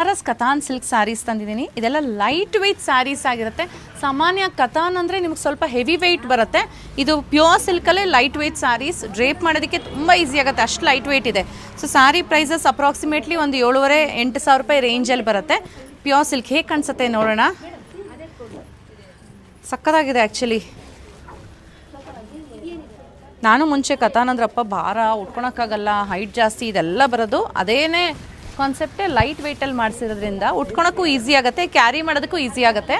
Banaras Katan silk saris ತಂದಿದ್ದೀನಿ. ಇದೆಲ್ಲ light weight saris ಆಗಿರುತ್ತೆ. ಸಾಮಾನ್ಯ ಕತಾನ್ ಅಂದರೆ ನಿಮ್ಗೆ ಸ್ವಲ್ಪ ಹೆವಿ ವೆಯ್ಟ್ ಬರುತ್ತೆ. ಇದು ಪ್ಯೂರ್ ಸಿಲ್ಕಲ್ಲೇ ಲೈಟ್ ವೆಯ್ಟ್ ಸ್ಯಾರೀಸ್. ಡ್ರೇಪ್ ಮಾಡೋದಕ್ಕೆ ತುಂಬ ಈಸಿ ಆಗುತ್ತೆ, ಅಷ್ಟು ಲೈಟ್ ವೆಯ್ಟ್ ಇದೆ. ಸೊ ಸ್ಯಾರಿ ಪ್ರೈಸಸ್ ಅಪ್ರಾಕ್ಸಿಮೇಟ್ಲಿ ಒಂದು 7,500-8,000 ರೂಪಾಯಿ ರೇಂಜಲ್ಲಿ ಬರುತ್ತೆ. ಪ್ಯೂರ್ ಸಿಲ್ಕ್ ಹೇಗೆ ಕಾಣಿಸುತ್ತೆ ನೋಡೋಣ. ಸಕ್ಕತ್ತಾಗಿದೆ ಆ್ಯಕ್ಚುಲಿ. ನಾನು ಮುಂಚೆ ಕತಾನ್ ಅಂದ್ರಪ್ಪ ಭಾರ ಉಟ್ಕೊಳಕ್ಕಾಗಲ್ಲ, ಹೈಟ್ ಜಾಸ್ತಿ, ಇದೆಲ್ಲ ಬರೋದು ಅದೇನೇ ಕಾನ್ಸೆಪ್ಟೇ ಲೈಟ್ ವೆಯ್ಟಲ್ಲಿ ಮಾಡಿಸಿರೋದ್ರಿಂದ ಉಟ್ಕೊಳಕ್ಕೂ ಈಸಿ ಆಗುತ್ತೆ, ಕ್ಯಾರಿ ಮಾಡೋದಕ್ಕೂ ಈಸಿ ಆಗುತ್ತೆ.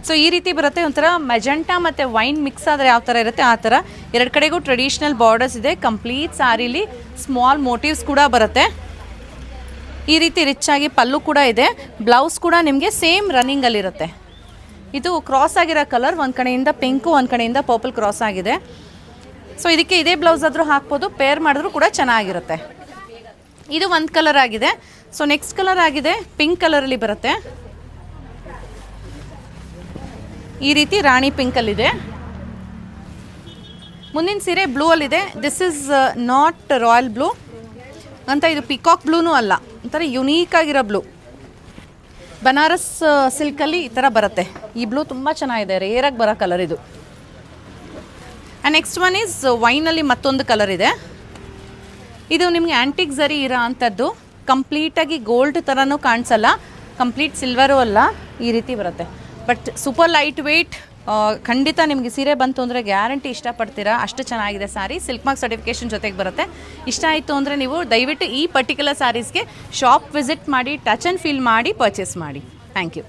ಸೊ ಈ ರೀತಿ ಬರುತ್ತೆ. ಒಂಥರ ಮೆಜೆಂಟಾ ಮತ್ತು ವೈನ್ ಮಿಕ್ಸ್ ಆದರೆ ಯಾವ ಥರ ಇರುತ್ತೆ ಆ ಥರ. ಎರಡು ಕಡೆಗೂ ಟ್ರೆಡಿಷ್ನಲ್ ಬಾರ್ಡರ್ಸ್ ಇದೆ. ಕಂಪ್ಲೀಟ್ ಸ್ಯಾರಿಲಿ ಸ್ಮಾಲ್ ಮೋಟಿವ್ಸ್ ಕೂಡ ಬರುತ್ತೆ. ಈ ರೀತಿ ರಿಚ್ ಆಗಿ ಪಲ್ಲು ಕೂಡ ಇದೆ. ಬ್ಲೌಸ್ ಕೂಡ ನಿಮಗೆ ಸೇಮ್ ರನ್ನಿಂಗಲ್ಲಿರುತ್ತೆ. ಇದು ಕ್ರಾಸ್ ಆಗಿರೋ ಕಲರ್, ಒಂದು ಕಡೆಯಿಂದ ಪಿಂಕು, ಒಂದು ಕಡೆಯಿಂದ ಪರ್ಪಲ್ ಕ್ರಾಸ್ ಆಗಿದೆ. ಸೊ ಇದಕ್ಕೆ ಇದೇ ಬ್ಲೌಸ್ ಆದರೂ ಹಾಕ್ಬೋದು, ಪೇರ್ ಮಾಡಿದ್ರೂ ಕೂಡ ಚೆನ್ನಾಗಿರುತ್ತೆ. ಇದು ಒಂದು ಕಲರ್ ಆಗಿದೆ. ಸೊ ನೆಕ್ಸ್ಟ್ ಕಲರ್ ಆಗಿದೆ ಪಿಂಕ್ ಕಲರಲ್ಲಿ ಬರುತ್ತೆ. ಈ ರೀತಿ ರಾಣಿ ಪಿಂಕಲ್ಲಿದೆ. ಮುಂದಿನ ಸೀರೆ ಬ್ಲೂ ಅಲ್ಲಿದೆ. This is not royal blue ಅಂತ, ಇದು ಪಿಕಾಕ್ ಬ್ಲೂನೂ ಅಲ್ಲ, ಒಂಥರ ಯುನೀಕ್ ಆಗಿರೋ ಬ್ಲೂ. ಬನಾರಸ್ ಸಿಲ್ಕಲ್ಲಿ ಈ ಥರ ಬರುತ್ತೆ. ಈ ಬ್ಲೂ ತುಂಬ ಚೆನ್ನಾಗಿದೆ, ರೇರಾಗಿ ಬರೋ ಕಲರ್ ಇದು. ಆ್ಯಂಡ್ ನೆಕ್ಸ್ಟ್ ಒನ್ ಈಸ್ ವೈನಲ್ಲಿ ಮತ್ತೊಂದು ಕಲರ್ ಇದೆ. ಇದು ನಿಮಗೆ ಆ್ಯಂಟಿಕ್ ಝರಿ ಇರೋ ಅಂಥದ್ದು. ಕಂಪ್ಲೀಟಾಗಿ ಗೋಲ್ಡ್ ಥರನೂ ಕಾಣಿಸಲ್ಲ, ಕಂಪ್ಲೀಟ್ ಸಿಲ್ವರು ಅಲ್ಲ, ಈ ರೀತಿ ಬರುತ್ತೆ. But super light weight. ಖಂಡಿತ ನಿಮಗೆ ಸೀರೆ ಬಂತು ಅಂದರೆ ಗ್ಯಾರಂಟಿ ಇಷ್ಟಪಡ್ತೀರಾ, ಅಷ್ಟು ಚೆನ್ನಾಗಿದೆ ಸ್ಯಾರಿ. ಸಿಲ್ಕ್ ಮಾರ್ಕ್ ಸರ್ಟಿಫಿಕೇಷನ್ ಜೊತೆಗೆ ಬರುತ್ತೆ. ಇಷ್ಟ ಆಯಿತು ಅಂದರೆ ನೀವು ದಯವಿಟ್ಟು ಈ ಪರ್ಟಿಕ್ಯುಲರ್ ಸ್ಯಾರೀಸ್ಗೆ ಶಾಪ್ ವಿಸಿಟ್ ಮಾಡಿ, ಟಚ್ ಆ್ಯಂಡ್ ಫೀಲ್ ಮಾಡಿ ಪರ್ಚೇಸ್ ಮಾಡಿ. Thank you.